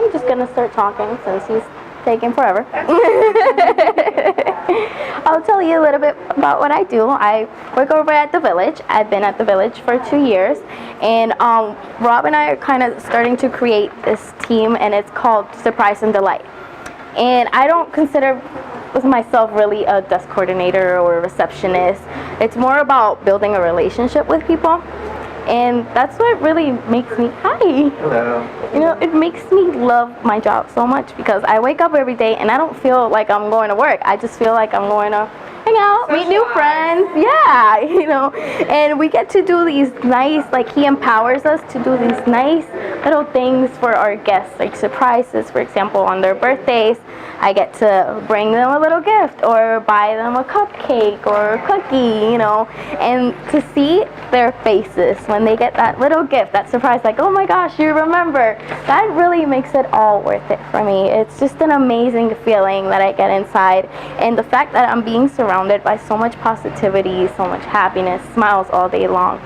I'm just going to start talking since he's taking forever. I'll tell you a little bit about what I do. I work over at the Village. I've been at the Village for 2 years, and Rob and I are kind of starting to create this team, and it's called Surprise and Delight. And I don't consider myself really a desk coordinator or a receptionist. It's more about building a relationship with people. And that's what really makes me, Hello. You know, it makes me love my job so much because I wake up every day and I don't feel like I'm going to work. I just feel like I'm going to hang out, meet new friends. Yeah, you know, and we get to do these nice, like he empowers us to do these nice little things for our guests, like surprises, for example, on their birthdays. I get to bring them a little gift or buy them a cupcake or a cookie, you know, and to see their faces when they get that little gift, that surprise, like, oh my gosh, you remember, that really makes it all worth it for me. It's just an amazing feeling that I get inside, and the fact that I'm being surrounded by so much positivity, so much happiness, smiles all day long.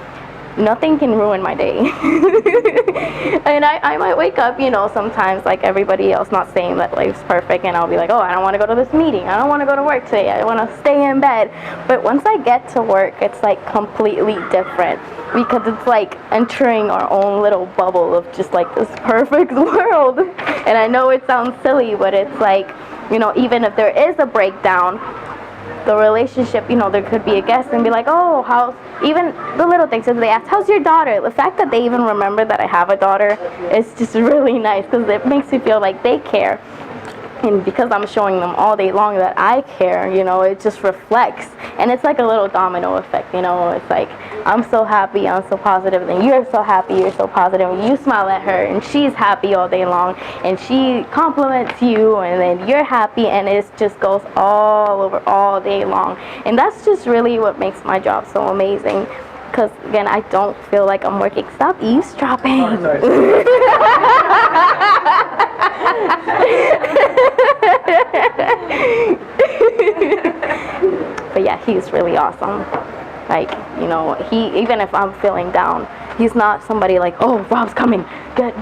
Nothing can ruin my day. And I might wake up, you know, sometimes like everybody else, not saying that life's perfect, and I'll be like, oh, I don't want to go to this meeting, I don't want to go to work today, I want to stay in bed. But once I get to work, it's like completely different, because it's like entering our own little bubble of just like this perfect world. And I know it sounds silly, but it's like, you know, even if there is a breakdown, the relationship, you know, there could be a guest and be like, oh, how's, even the little things, if they ask, how's your daughter? The fact that they even remember that I have a daughter is just really nice, because it makes me feel like they care. And because I'm showing them all day long that I care, you know, it just reflects. And it's like a little domino effect, you know. It's like, I'm so happy, I'm so positive, and you're so happy, you're so positive, and you smile at her, and she's happy all day long, and she compliments you, and then you're happy, and it just goes all over all day long. And that's just really what makes my job so amazing. Because, again, I don't feel like I'm working. Stop eavesdropping. But yeah, he's really awesome. Like, you know, he, even if I'm feeling down, he's not somebody like, oh, Rob's coming, get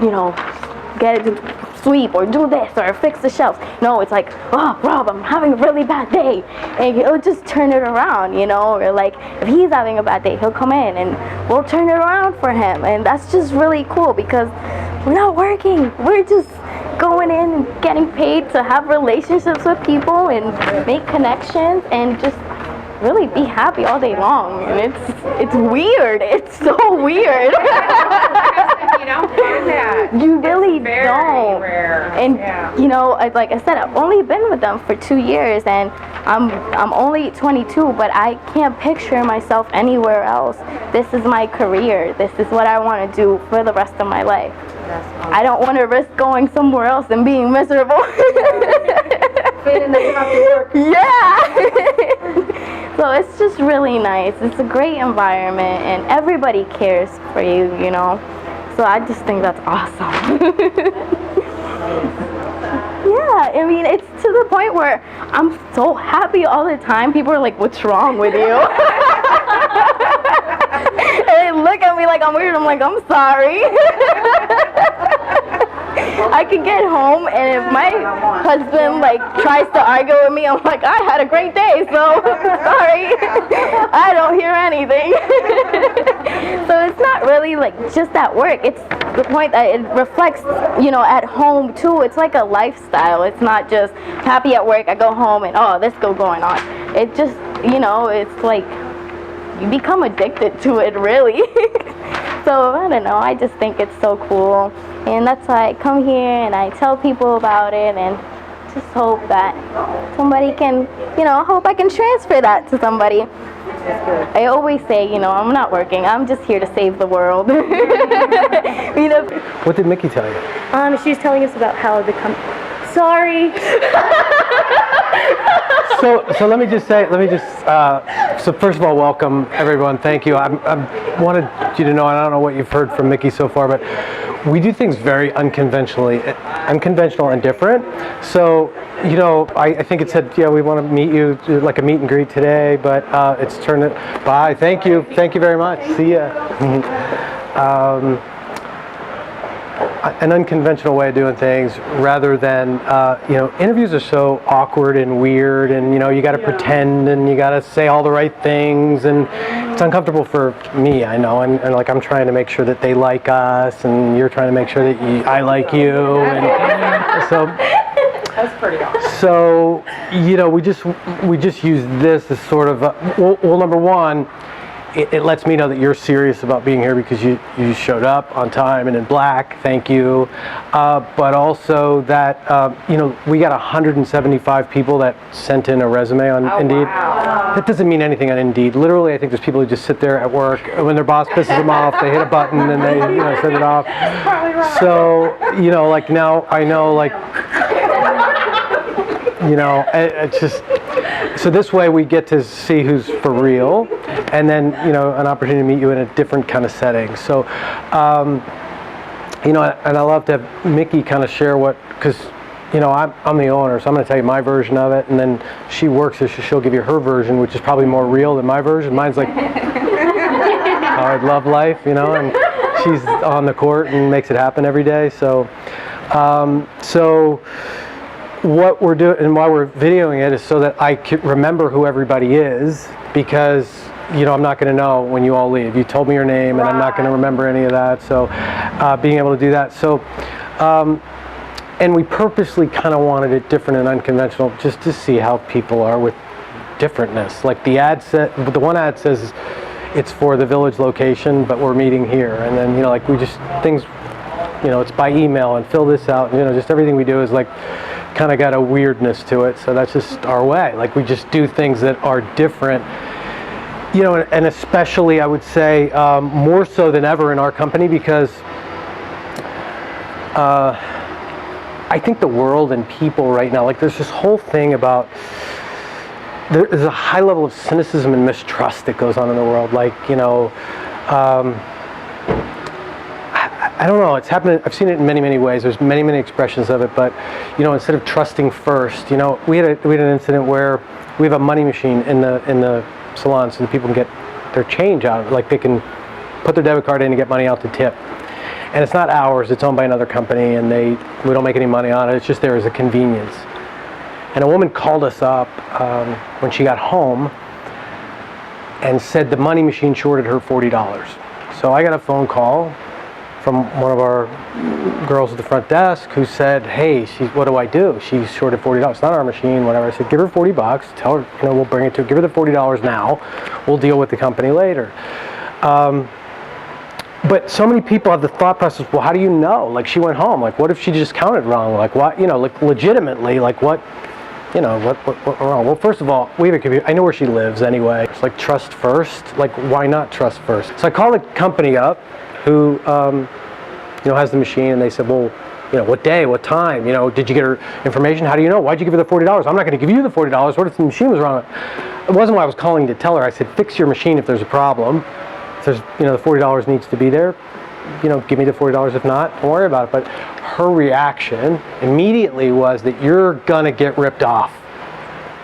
sweep or do this or fix the shelves. No, it's like, oh, Rob, I'm having a really bad day, and he'll just turn it around, you know. Or like, if he's having a bad day, he'll come in and we'll turn it around for him. And that's just really cool, because we're not working, we're just going in and getting paid to have relationships with people and make connections and just really be happy all day long. And it's weird. It's so weird. You don't do that. You really very don't. Rare. And yeah. you know, like I said, I've only been with them for 2 years, and I'm only 22, but I can't picture myself anywhere else. This is my career. This is what I want to do for the rest of my life. Awesome. I don't want to risk going somewhere else and being miserable. Yeah. So it's just really nice. It's a great environment, and everybody cares for you, you know. So I just think that's awesome. Yeah, I mean, it's to the point where I'm so happy all the time. People are like, what's wrong with you? And they look at me like I'm weird. I'm like, I'm sorry. I could get home, and if my husband like tries to argue with me, I'm like, I had a great day, so sorry. I don't hear anything. So it's not really like just at work. It's the point that it reflects, you know, at home too. It's like a lifestyle. It's not just happy at work, I go home and oh, this go going on. It just, you know, it's like you become addicted to it, really. So I don't know, I just think it's so cool, and that's why I come here and I tell people about it, and just hope that somebody can, you know, hope I can transfer that to somebody. I always say, you know, I'm not working, I'm just here to save the world. You know? What did Mickey tell you? She was telling us about how the sorry. So let me just say, so first of all, welcome everyone. Thank you. I wanted you to know, and I don't know what you've heard from Mickey so far, but we do things very unconventional and different. So, you know, I think it said, yeah, we want to meet you, like a meet and greet today, but it's turned it, bye. Thank you very much. See ya. an unconventional way of doing things rather than, interviews are so awkward and weird, and, you got to pretend and you got to say all the right things, and it's uncomfortable for me, I know, and like I'm trying to make sure that they like us, and you're trying to make sure that I like you, and so That's pretty awesome. So, we just use this as sort of, well, number one, it lets me know that you're serious about being here because you showed up on time and in black, thank you. But also that, we got 175 people that sent in a resume on Indeed. Wow. That doesn't mean anything on Indeed. Literally, I think there's people who just sit there at work, and when their boss pisses them off, they hit a button and they send it off. So, like now I know, like, it's just, so this way we get to see who's for real, and then, an opportunity to meet you in a different kind of setting. So, and I love to have Mickey kind of share because, I'm the owner, so I'm going to tell you my version of it, and then she works, so she'll give you her version, which is probably more real than my version. Mine's like, how I'd love life, and she's on the court and makes it happen every day. So, what we're doing and why we're videoing it is so that I can remember who everybody is, because I'm not going to know when you all leave. You told me your name, and I'm not going to remember any of that. So being able to do that. So and we purposely kind of wanted it different and unconventional just to see how people are with differentness. Like the one ad says it's for the Village location, but we're meeting here, and then like we just things, it's by email and fill this out, and just everything we do is like kind of got a weirdness to it, so that's just our way. Like we just do things that are different, and especially I would say more so than ever in our company, because I think the world and people right now, like there's this whole thing about, there's a high level of cynicism and mistrust that goes on in the world. Like, I don't know, it's happening, I've seen it in many, many ways. There's many, many expressions of it, but, instead of trusting first, we had an incident where we have a money machine in the salon so that people can get their change out of it. Like they can put their debit card in and get money out to tip. And it's not ours, it's owned by another company, and we don't make any money on it, it's just there as a convenience. And a woman called us up when she got home and said the money machine shorted her $40. So I got a phone call from one of our girls at the front desk who said, hey, what do I do? She's shorted $40. It's not our machine, whatever. I said, give her $40, tell her, we'll bring it to her, give her the $40 now, we'll deal with the company later. But so many people have the thought process, well, how do you know? Like, she went home, like, what if she just counted wrong? Like, what, like, legitimately, like, what went wrong? Well, first of all, we have a computer. I know where she lives anyway. It's like, trust first. Like, why not trust first? So I called the company up who, has the machine, and they said, well, what day, what time, did you get her information? How do you know? Why'd you give her the $40? I'm not going to give you the $40. What if the machine was wrong? It wasn't why I was calling to tell her. I said, fix your machine if there's a problem. If there's, the $40 needs to be there, give me the $40. If not, don't worry about it. But her reaction immediately was that you're going to get ripped off.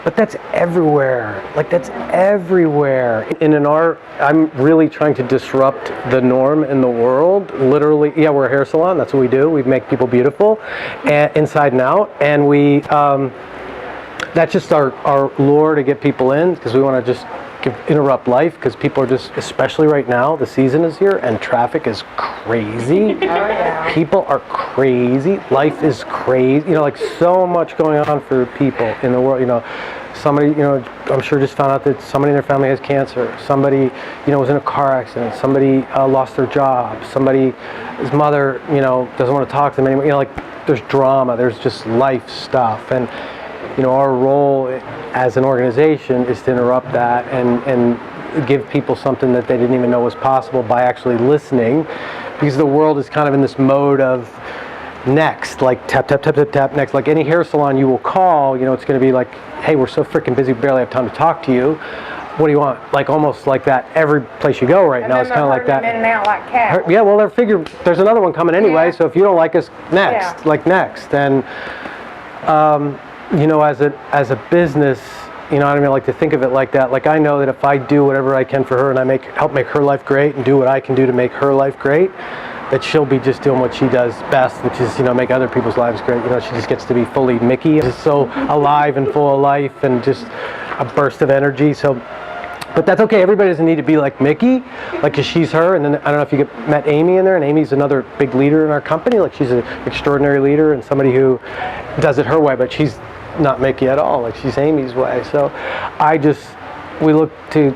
But that's everywhere. Like, that's everywhere. And I'm really trying to disrupt the norm in the world. Literally, yeah, we're a hair salon. That's what we do. We make people beautiful, inside and out. And that's just our lure to get people in, because we want to just interrupt life, because people are just, especially right now, the season is here and traffic is crazy. Oh, yeah. People are crazy. Life is crazy. Like, so much going on for people in the world. Somebody, I'm sure just found out that somebody in their family has cancer. Somebody, was in a car accident. Somebody lost their job. Somebody's mother, doesn't want to talk to them anymore. Like, there's drama. There's just life stuff. And our role as an organization is to interrupt that and give people something that they didn't even know was possible by actually listening, because the world is kind of in this mode of next, like tap, tap, tap, tap, tap, next. Like any hair salon you will call, it's going to be like, hey, we're so freaking busy, we barely have time to talk to you. What do you want? Like, almost like that every place you go right now. It's kind of like that. In and out like cats. Yeah, well, there's another one coming anyway, Yeah. So if you don't like us, next, Yeah. like next. And as a business, I like to think of it like that. Like, I know that if I do whatever I can for her and I help make her life great and do what I can do to make her life great, that she'll be just doing what she does best, which is, make other people's lives great. She just gets to be fully Mickey. Just so alive and full of life and just a burst of energy. So, but that's okay. Everybody doesn't need to be like Mickey, like 'cause she's her. And then I don't know if you met Amy in there, and Amy's another big leader in our company. Like she's an extraordinary leader and somebody who does it her way, but she's not Mickey at all. Like she's Amy's way. So we look to,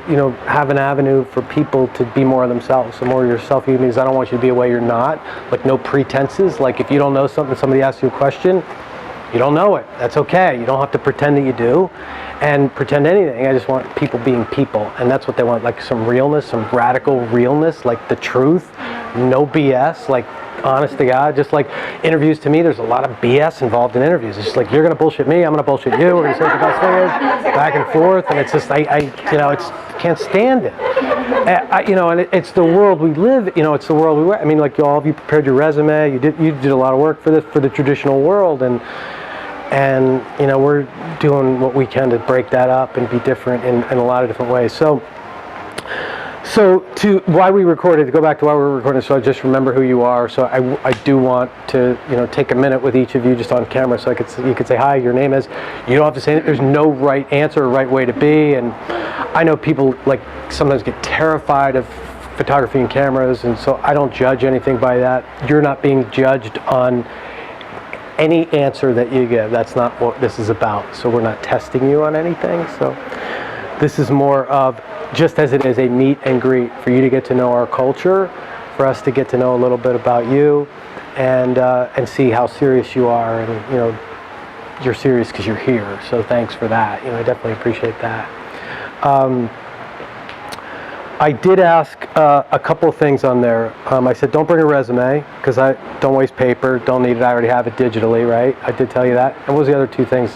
have an avenue for people to be more of themselves. So more yourself, because I don't want you to be a way you're not. Like no pretenses. Like if you don't know something, somebody asks you a question, you don't know it. That's okay. You don't have to pretend that you do and pretend anything. I just want people being people. And that's what they want, like some realness, some radical realness, like the truth, no BS, like honest to God. Just like interviews, to me, there's a lot of BS involved in interviews. It's just like, you're going to bullshit me, I'm going to bullshit you, we're going to say what the best thing is, back and forth. And it's just, can't stand it. And it's the world we live, it's the world we wear. I mean, like all of you prepared your resume, you did a lot of work for the traditional world, and we're doing what we can to break that up and be different in a lot of different ways. So to why we recorded, to go back to why we were recording, so I just remember who you are. So I do want to, take a minute with each of you just on camera, so you could say hi, your name is. You don't have to say it. There's no right answer or right way to be. And I know people like sometimes get terrified of photography and cameras, and so I don't judge anything by that. You're not being judged on any answer that you give. That's not what this is about. So we're not testing you on anything. So this is more of, just as it is a meet and greet, for you to get to know our culture, for us to get to know a little bit about you, and see how serious you are. And you're serious because you're here. So thanks for that. I definitely appreciate that. I did ask a couple of things on there. I said, don't bring a resume, because I don't waste paper, don't need it, I already have it digitally, right? I did tell you that. And what was the other two things?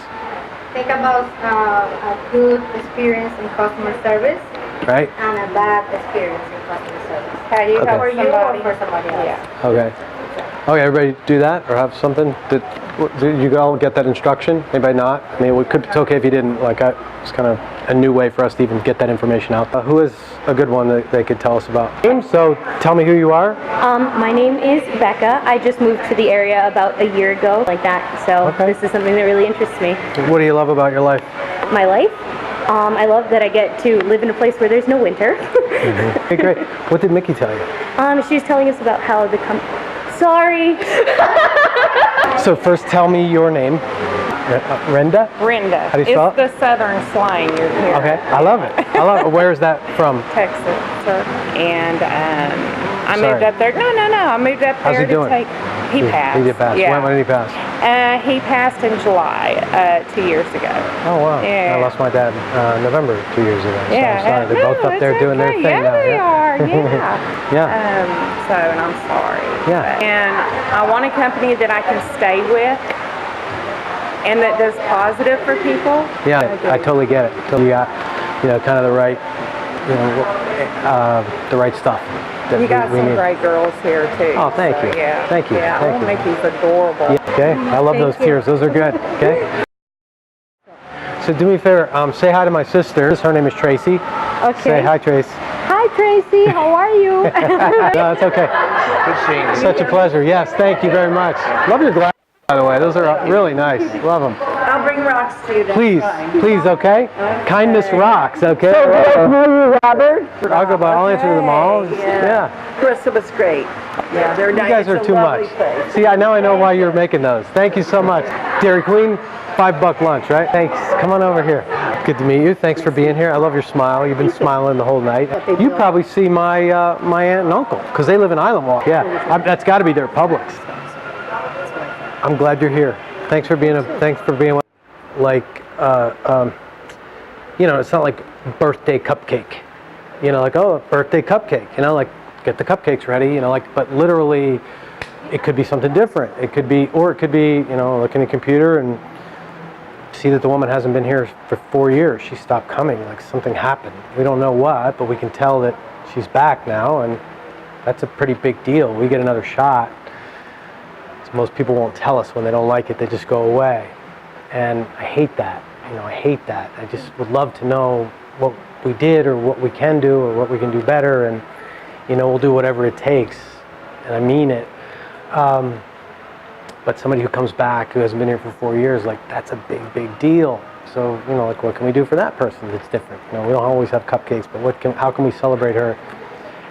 Think about a good experience in customer service, right? And a bad experience in customer service. How you Okay. help For you somebody. or for somebody else. Yeah. Okay. Okay, everybody do that, or have something? Did you all get that instruction? Anybody not? I mean, it's okay if you didn't. It's kind of a new way for us to even get that information out. Who is a good one that they could tell us about? So tell me who you are. My name is Becca. I just moved to the area about a year ago, like that. So Okay. This is something that really interests me. What do you love about your life? My life. I love that I get to live in a place where there's no winter. Okay, great. What did Mickey tell you? She was telling us about how the Sorry. So first tell me your name. Renda? Brenda. How do you spell It's the southern slang you're hearing. Okay, I love it. Where is that from? Texas. And I Sorry. moved up there. No. I moved up How's there he doing? He passed. He did pass. Yeah. When did he pass? He passed in July 2 years ago. Oh, wow. Yeah. I lost my dad November 2 years ago. So Yeah. I'm sorry. They're both up there doing their thing yeah, now. They are. Yeah. Yeah. And I'm sorry. Yeah. And I want a company that I can stay with and that does positive for people. Yeah, I totally get it. Until you got, kind of the right, the right stuff. That You got we some need. great girls here too. Oh, thank you. Yeah. Thank you. Yeah. Thank you. Mickey's adorable. Yeah, okay, I love those tears. Those are good. Okay. So do me a favor. Say hi to my sister. Her name is Tracy. Okay. Say hi, Trace. Hi, Tracy. How are you? No, that's okay. Such a pleasure. Yes, thank you very much. Love your glasses, by the way. Those are really nice. Love them. I'll bring rocks to you. Please, okay? Kindness rocks, okay? Robert. I'll answer them all. Yeah. Krista was great. Yeah, they're You nice. guys are It's a too lovely much. place. See, now I know why you're making those. Thank you so much. Dairy Queen, $5 lunch, right? Thanks. Come on over here. Good to meet you. Thanks for being here. I love your smile. You've been smiling the whole night. You probably see my my aunt and uncle, because they live in Island Walk. Yeah, that's got to be their Publix. I'm glad you're here. Thanks for being like it's not like birthday cupcake. Like, oh, birthday cupcake. Get the cupcakes ready. But literally, it could be something different. It could be, look in the computer and see that the woman hasn't been here for 4 years. She stopped coming. Like something happened. We don't know what, but we can tell that she's back now, and that's a pretty big deal. We get another shot. So most people won't tell us when they don't like it. They just go away, and I hate that. I hate that. I just would love to know what we did, or what we can do, or what we can do better, and we'll do whatever it takes. and I mean it. But somebody who comes back who hasn't been here for 4 years, like that's a big deal. So, you know, like what can we do for that person that's different? You know, we don't always have cupcakes, but how can we celebrate her?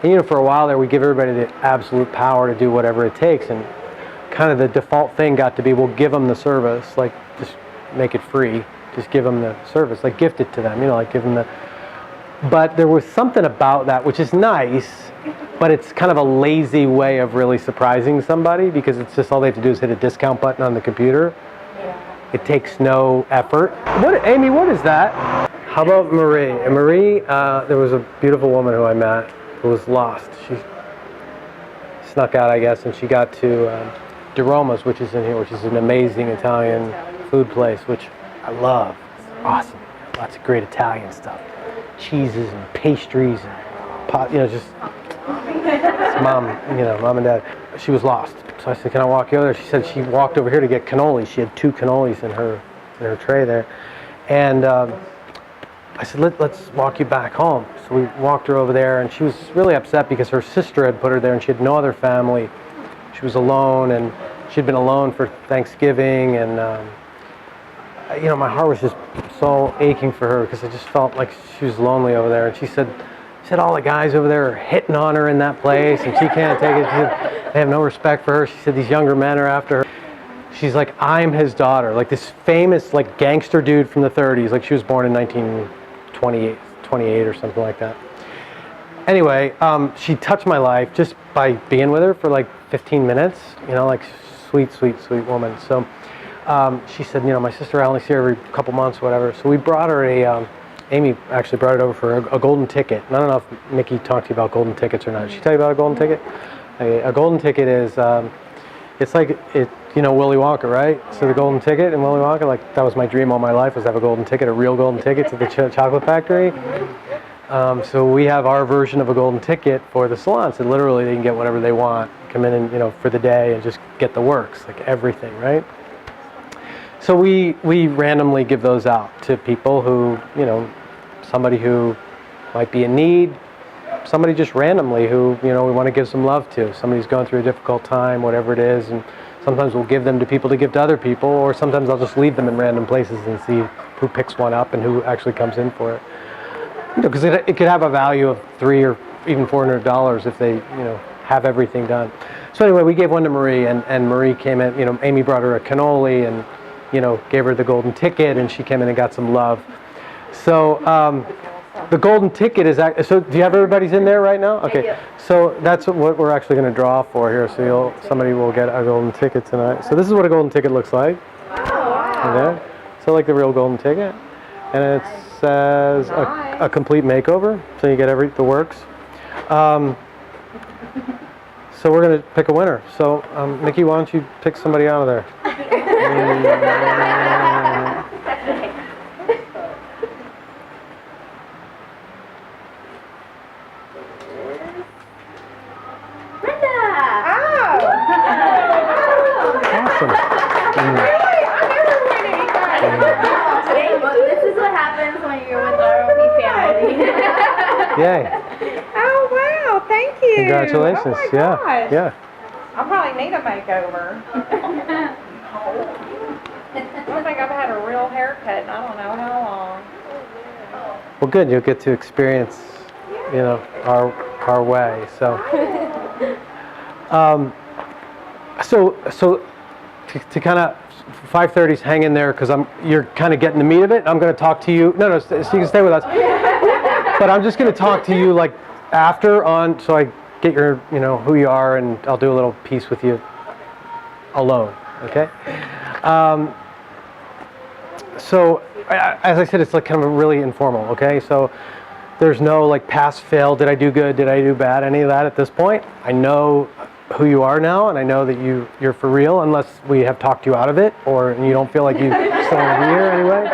And, you know, for a while there, we give everybody the absolute power to do whatever it takes. And kind of the default thing got to be, we'll give them the service, like just make it free. Just give them the service, like gift it to them, you know, like give them the... But there was something about that, which is nice, but it's kind of a lazy way of really surprising somebody, because it's just all they have to do is hit a discount button on the computer. It takes no effort. Amy, what is that? How about Marie? And Marie, there was a beautiful woman who I met who was lost. She snuck out, I guess, and she got to Di Roma's, which is in here, which is an amazing Italian food place, which I love. It's awesome. Lots of great Italian stuff. Cheeses and pastries and pot, you know, just mom and dad. She was lost. So I said, can I walk you over there? She said she walked over here to get cannolis. She had 2 cannolis in her tray there. And I said, let's walk you back home. So we walked her over there, and she was really upset because her sister had put her there and she had no other family. She was alone, and she'd been alone for Thanksgiving, and you know, my heart was just so aching for her because I just felt like she was lonely over there. And she said all the guys over there are hitting on her in that place, and she can't take it. She said, they have no respect for her. She said these younger men are after her. She's like, I'm his daughter. Like this famous like gangster dude from the 30s. Like she was born in 1928 or something like that. Anyway, she touched my life just by being with her for like 15 minutes. You know, like sweet woman. So she said, you know, my sister I only see her every couple months, whatever. So we brought her Amy actually brought it over for a golden ticket. And I don't know if Mickey talked to you about golden tickets or not. Did she tell you about a golden ticket? A golden ticket is, it's like, you know, Willy Wonka, right? So the golden ticket in Willy Wonka, like that was my dream all my life, was to have a golden ticket, a real golden ticket to the chocolate factory. So we have our version of a golden ticket for the salons. And literally they can get whatever they want, come in and, you know, for the day and just get the works, like everything, right? So we randomly give those out to people who, you know, somebody who might be in need, somebody just randomly who, you know, we want to give some love to. Somebody's going through a difficult time, whatever it is, and sometimes we'll give them to people to give to other people, or sometimes I'll just leave them in random places and see who picks one up and who actually comes in for it. You know, because it could have a value of $300 or even $400 if they, you know, have everything done. So anyway, we gave one to Marie, and Marie came in, you know, Amy brought her a cannoli and, you know, gave her the golden ticket, and she came in and got some love. So the golden ticket is, so do you have everybody's in there right now? Okay, so that's what we're actually going to draw for here. So somebody will get a golden ticket tonight. So this is what a golden ticket looks like. Okay. So like the real golden ticket. And it says a complete makeover, so you get the works. So we're going to pick a winner. So Mickey, why don't you pick somebody out of there? Awesome. This is what happens when you're with ROP family. Yay. Oh, wow. Thank you. Congratulations. Oh, my Yeah. gosh. Yeah. I'll probably need a makeover. I don't think I've had a real haircut in I don't know how long. Well, good. You'll get to experience, you know, our way. So, so to kind of 5:30's hang in there because you're kind of getting the meat of it. I'm going to talk to you. No, so you can stay with us. But I'm just going to talk to you like after on, so I get your, you know, who you are, and I'll do a little piece with you alone. Okay. So as I said, it's like kind of really informal. Okay. So there's no like pass, fail, did I do good, did I do bad, any of that at this point. I know who you are now, and I know that you're for real, unless we have talked you out of it, or you don't feel like you still want to be here anyway.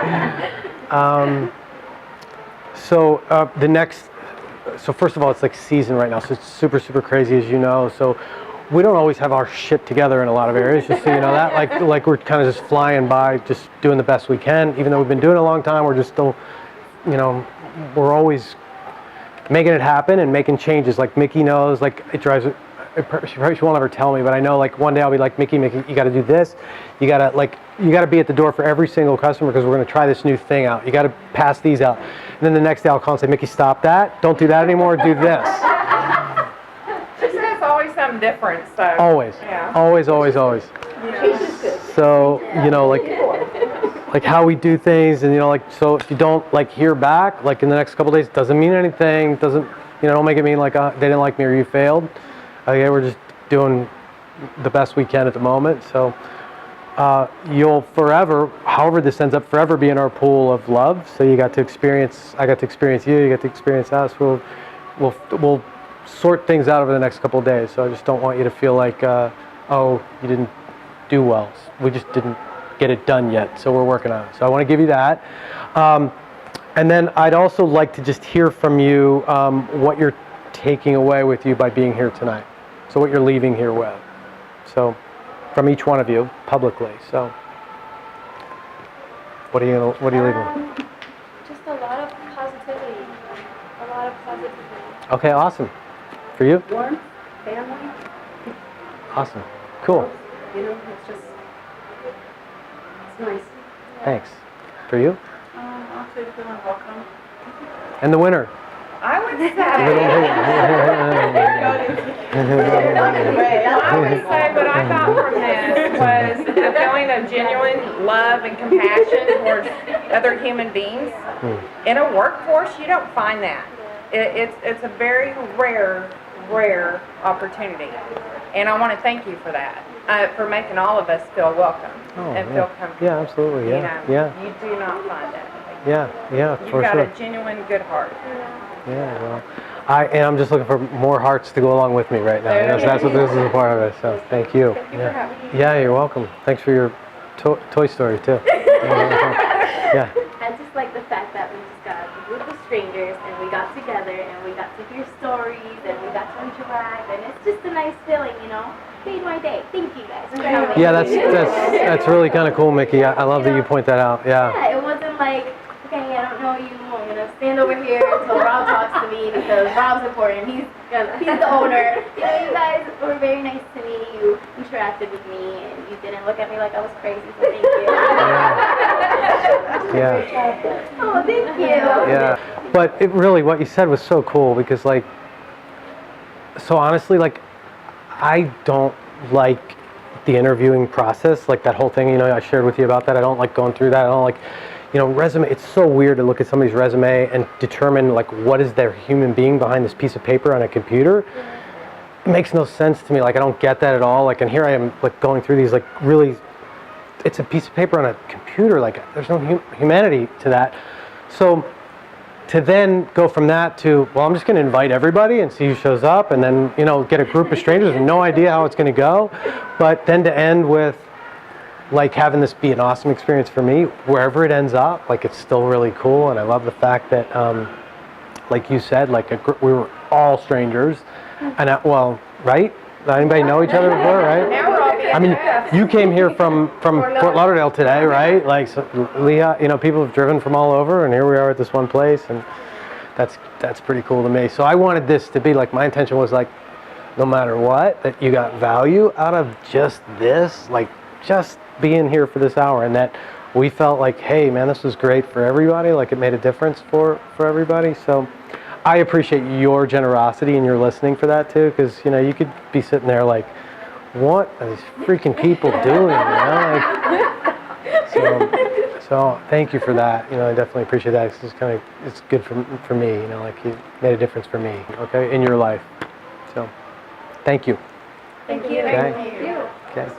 So first of all, it's like season right now, so it's super, super crazy, as you know. So we don't always have our shit together in a lot of areas, just so you know that. Like we're kind of just flying by, just doing the best we can. Even though we've been doing it a long time, we're just still, you know, we're always making it happen and making changes. Like Mickey knows, like it drives she won't ever tell me, but I know like one day I'll be like, Mickey, you got to do this. You got to be at the door for every single customer because we're going to try this new thing out. You got to pass these out. And then the next day I'll call and say, Mickey, stop that. Don't do that anymore. Do this. She says always something different, so. Always. Yeah. Always. So, you know, like how we do things, and you know, like, so if you don't like hear back like in the next couple days, doesn't mean anything. Doesn't, you know, don't make it mean like they didn't like me or you failed. Okay, we're just doing the best we can at the moment. So you'll forever, however this ends up, forever be in our pool of love. So you got to experience, I got to experience you, you got to experience us. We'll sort things out over the next couple of days. So I just don't want you to feel like, oh, you didn't do well. We just didn't get it done yet. So we're working on it. So I want to give you that. And then I'd also like to just hear from you what you're taking away with you by being here tonight. So what you're leaving here with. So from each one of you publicly. So what are you leaving? Just a lot of positivity. A lot of positivity. Okay, awesome. For you? Warmth, family, Awesome. Cool. you know, it's just, it's nice. Thanks. For you? I'll say feeling welcome. And the winner. I would say. I would say what I got from this was a feeling of genuine love and compassion towards other human beings. In a workforce, you don't find that. It's a very rare opportunity. And I want to thank you for that, for making all of us feel welcome and feel comfortable. Yeah, absolutely. Yeah, You do not find that. yeah, You've for got sure. a genuine good heart. Yeah, well, I'm just looking for more hearts to go along with me right now. You know, so that's what this is a part of it. So thank you. Thank you for having me. Yeah, you're welcome. Thanks for your Toy Story too. Yeah. I just like the fact that we just got a group of strangers and we got together and we got to hear stories and we got to interact, and it's just a nice feeling, you know. Made my day. Thank you guys. Yeah, that's really kind of cool, Mickey. I love that you point that out. Yeah. Yeah, it wasn't like, okay, I don't know you, I'm gonna stand over here until Rob talks to me because Rob's important. He's the owner. You know, you guys were very nice to me. You interacted with me and you didn't look at me like I was crazy. So thank you. Yeah. Oh, thank you. Yeah. But it really, what you said was so cool because, like, so honestly, like, I don't like the interviewing process, like that whole thing, you know, I shared with you about that. I don't like going through that. I don't like, you know, resume. It's so weird to look at somebody's resume and determine like what is their human being behind this piece of paper on a computer. It makes no sense to me. Like, I don't get that at all. Like, and here I am like going through these like really, it's a piece of paper on a computer. Like, there's no humanity to that. So to then go from that to, well, I'm just going to invite everybody and see who shows up, and then, you know, get a group of strangers with no idea how it's going to go, but then to end with like having this be an awesome experience for me, wherever it ends up, like it's still really cool. And I love the fact that, like you said, like we were all strangers, and well, right? Anybody know each other before, right? Now we're all I mean, you came here from Fort Lauderdale today, right? Like, so, Leah, you know, people have driven from all over, and here we are at this one place, and that's pretty cool to me. So I wanted this to be like, my intention was like, no matter what, that you got value out of just this, like just being here for this hour, and that we felt like, hey, man, this was great for everybody. Like, it made a difference for everybody. So I appreciate your generosity and your listening for that too, because, you know, you could be sitting there like, what are these freaking people doing? You know? Like, so thank you for that. You know, I definitely appreciate that. It's good for me. You know, like you made a difference for me. Okay, in your life. So thank you. Thank you. Okay. Thank you. Okay.